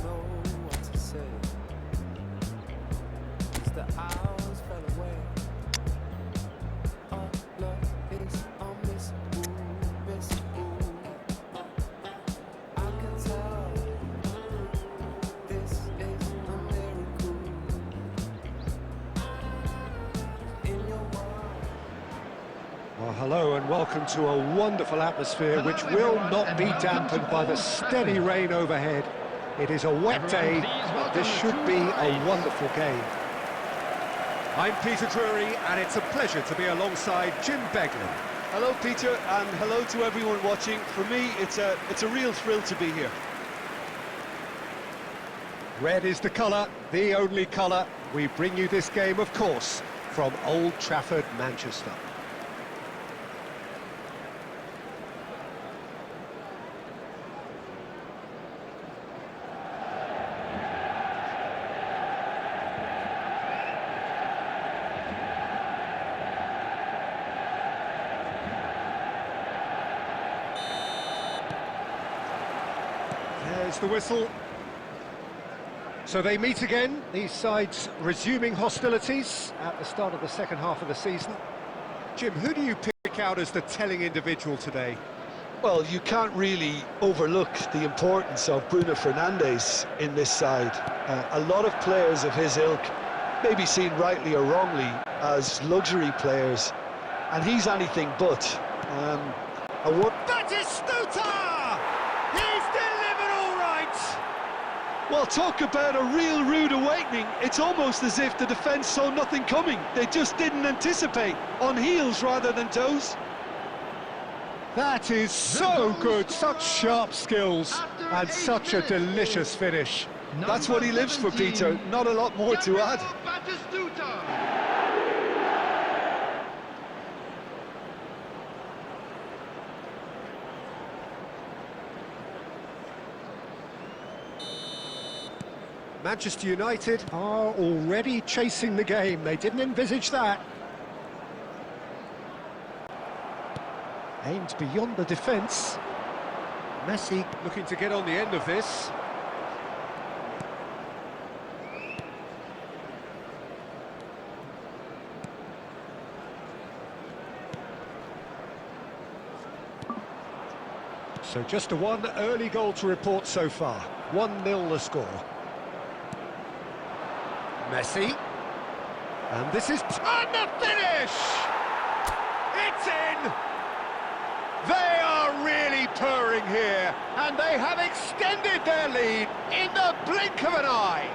know what to say. 'Cause the hours fell away. All love is on Miss Ooh, Miss Ooh. I can tell this is a miracle in your world. Well, hello and welcome to a wonderful atmosphere which will not be dampened by the steady rain overhead. It is a wet day, but this should be a wonderful game. I'm Peter Drury, and it's a pleasure to be alongside Jim Beglin. Hello, Peter, and hello to everyone watching. For me, it's a real thrill to be here. Red is the colour, the only colour. We bring you this game, of course, from Old Trafford, Manchester. There's the whistle. So they meet again, these sides resuming hostilities at the start of the second half of the season. Jim, who do you pick out as the telling individual today? Well, you can't really overlook the importance of Bruno Fernandes in this side. A lot of players of his ilk may be seen rightly or wrongly as luxury players, and he's anything but. That is Stuta! He's delivered all right! Well, talk about a real rude awakening. It's almost as if the defence saw nothing coming. They just didn't anticipate, on heels rather than toes. That is so good, such sharp skills, and such a delicious finish. That's what he lives for, Peter. Not a lot more to add. Manchester United are already chasing the game. They didn't envisage that. Aimed beyond the defence. Messi looking to get on the end of this. So just a one early goal to report so far. 1-0 the score. Messi. And this is... And the finish! It's in! They are really purring here, and they have extended their lead in the blink of an eye.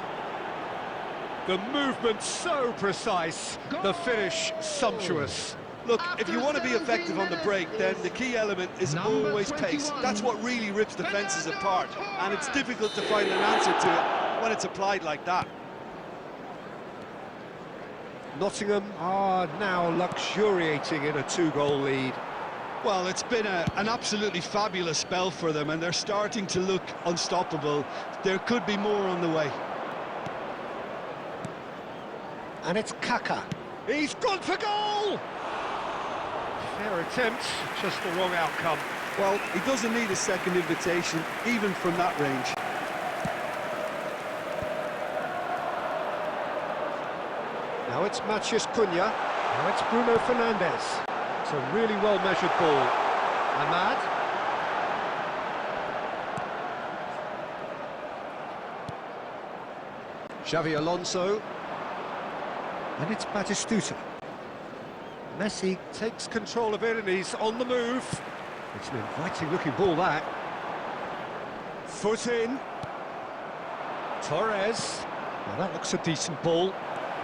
The movement so precise, the finish sumptuous. Look, if you want to be effective on the break, then the key element is always pace. That's what really rips defences apart, and it's difficult to find an answer to it when it's applied like that. Nottingham are now luxuriating in a 2-goal lead. Well, it's been an absolutely fabulous spell for them, and they're starting to look unstoppable. There could be more on the way. And it's Kaka. He's gone for goal! Fair attempt, just the wrong outcome. Well, he doesn't need a second invitation, even from that range. Now it's Matheus Cunha. Now it's Bruno Fernandes. It's a really well-measured ball. Ahmad. Xavi Alonso. And it's Batistuta. Messi takes control of it and he's on the move. It's an inviting-looking ball, that. Foot in. Torres. Well, that looks a decent ball.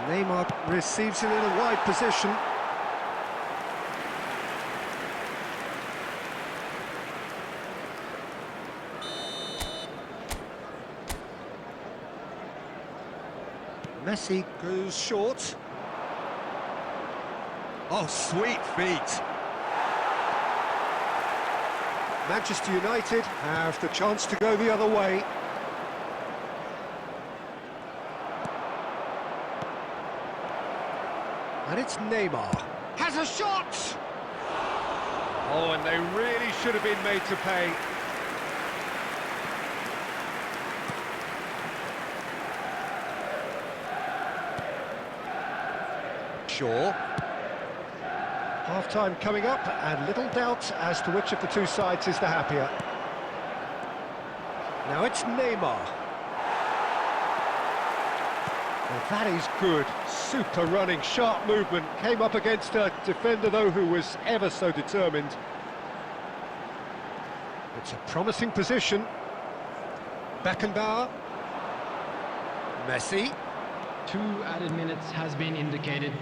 Neymar receives it in a wide position. Messi goes short. Oh, sweet feet. Manchester United have the chance to go the other way. And it's Neymar. Has a shot! Oh, and they really should have been made to pay. Shaw. Half-time coming up, and little doubt as to which of the two sides is the happier. Now it's Neymar. Well, that is good. Super running, sharp movement. Came up against a defender, though, who was ever so determined. It's a promising position. Beckenbauer. Messi. 2 added minutes has been indicated.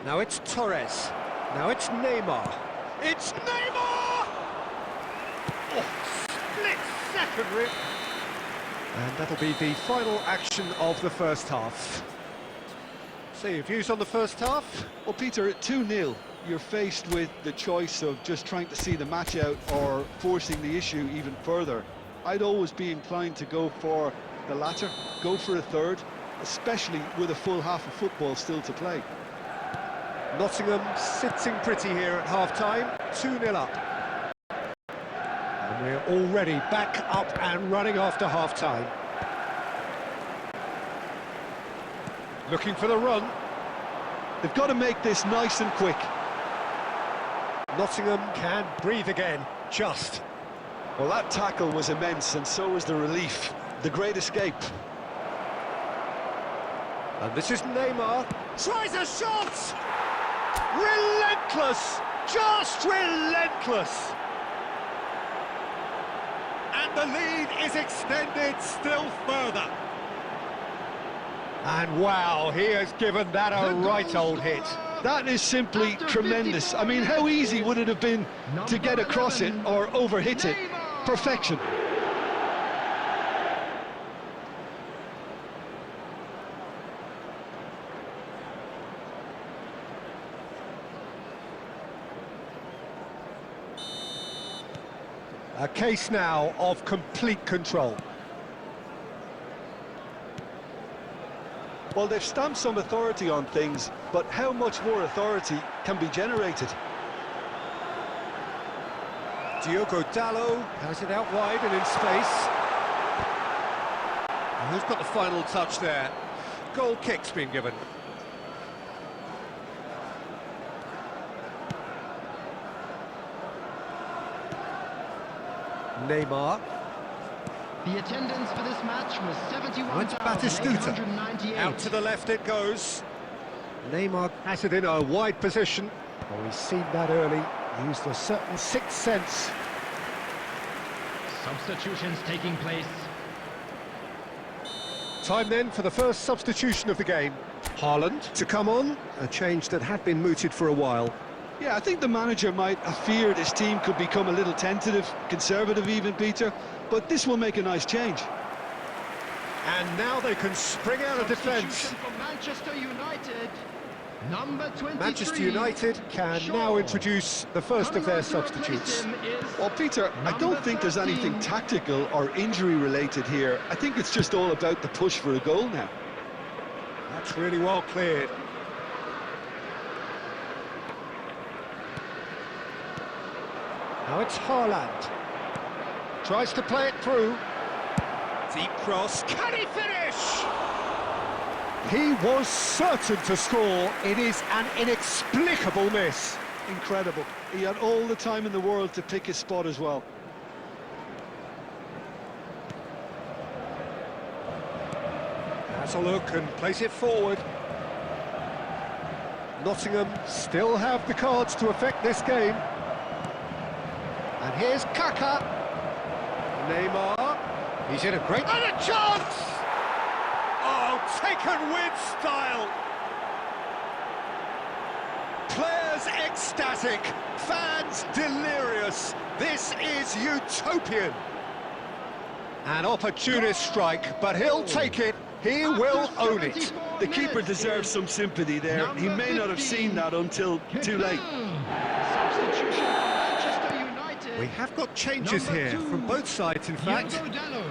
Now it's Torres. Now it's Neymar. It's Neymar! Oh, split second rip. And that'll be the final action of the first half. So your views on the first half? Well, Peter, at 2-0, you're faced with the choice of just trying to see the match out or forcing the issue even further. I'd always be inclined to go for the latter, go for a third, especially with a full half of football still to play. Nottingham sitting pretty here at half-time, 2-0 up. And we're already back up and running after half-time. Looking for the run. They've got to make this nice and quick. Nottingham can breathe again, just. Well, that tackle was immense, and so was the relief. The great escape. And this is Neymar. Tries a shot! Relentless! Just relentless! And the lead is extended still further. And wow, he has given that a right old hit. That is simply tremendous. I mean, how easy would it have been to get across it or overhit it? Perfection. A case now of complete control. Well, they've stamped some authority on things, but how much more authority can be generated? Diogo Dalot has it out wide and in space. And who's got the final touch there? Goal kick's been given. Neymar. The attendance for this match was Finds Batistuta. 71,898. Out to the left it goes. Neymar has it in a wide position. Oh, he's seen that early. Used a certain sixth sense. Substitutions taking place. Time then for the first substitution of the game. Haaland to come on, a change that had been mooted for a while. Yeah, I think the manager might have feared his team could become a little tentative, conservative even, Peter, but this will make a nice change. And now they can spring out of defence. Substitution for Manchester United. Number 23. Manchester United can now introduce the first of their substitutes. Well, Peter, I don't think there's anything tactical or injury related here. I think it's just all about the push for a goal now. That's really well cleared. Now it's Haaland. Tries to play it through. Deep cross. Can he finish? He was certain to score. It is an inexplicable miss. Incredible. He had all the time in the world to pick his spot as well. Has a look and plays it forward. Nottingham still have the cards to affect this game. And here's Kaka. Neymar. He's in a great... And a chance! Oh, taken with style. Players ecstatic. Fans delirious. This is utopian. An opportunist strike, but he'll take it. He will own it. The keeper deserves some sympathy there. He may not have seen that until too late. Substitution for Manchester United. We have got changes here from both sides, in fact. Diogo Dalot.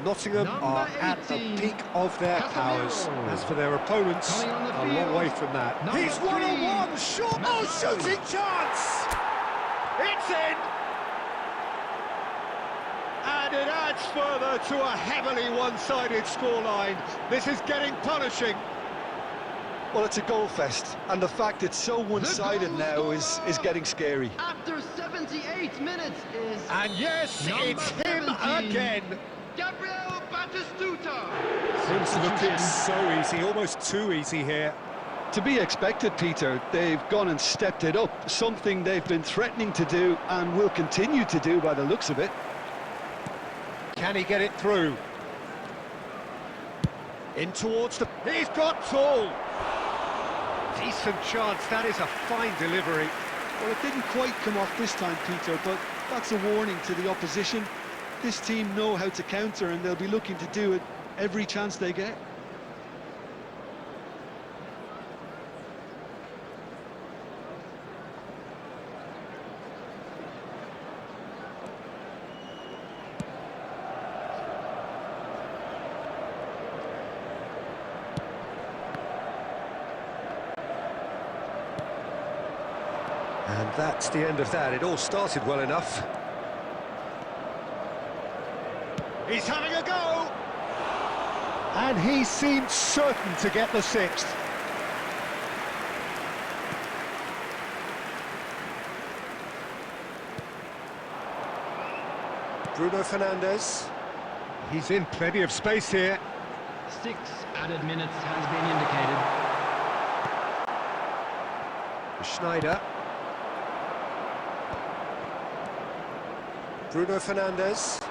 Nottingham are at the 18, peak of their powers. As for their opponents, Coming on the a long field, way from that. number He's 1-on-1, shot, oh, shooting chance! It's in! And it adds further to a heavily one-sided scoreline. This is getting punishing. Well, it's a goal fest, and the fact it's so one-sided goal now is scorer! getting scary. After 78 minutes is And yes, number it's him 17, again. Gabriel Batistuta. It's looking so easy, almost too easy here. To be expected, Peter. They've gone and stepped it up, something they've been threatening to do and will continue to do by the looks of it. Can he get it through? In towards the... He's got tall! Decent chance, that is a fine delivery. Well, it didn't quite come off this time, Peter, but that's a warning to the opposition. This team know how to counter, and they'll be looking to do it every chance they get. And that's the end of that. It all started well enough. He's having a go! And he seemed certain to get the sixth. Bruno Fernandes. He's in plenty of space here. 6 added minutes has been indicated. Schneider. Bruno Fernandes.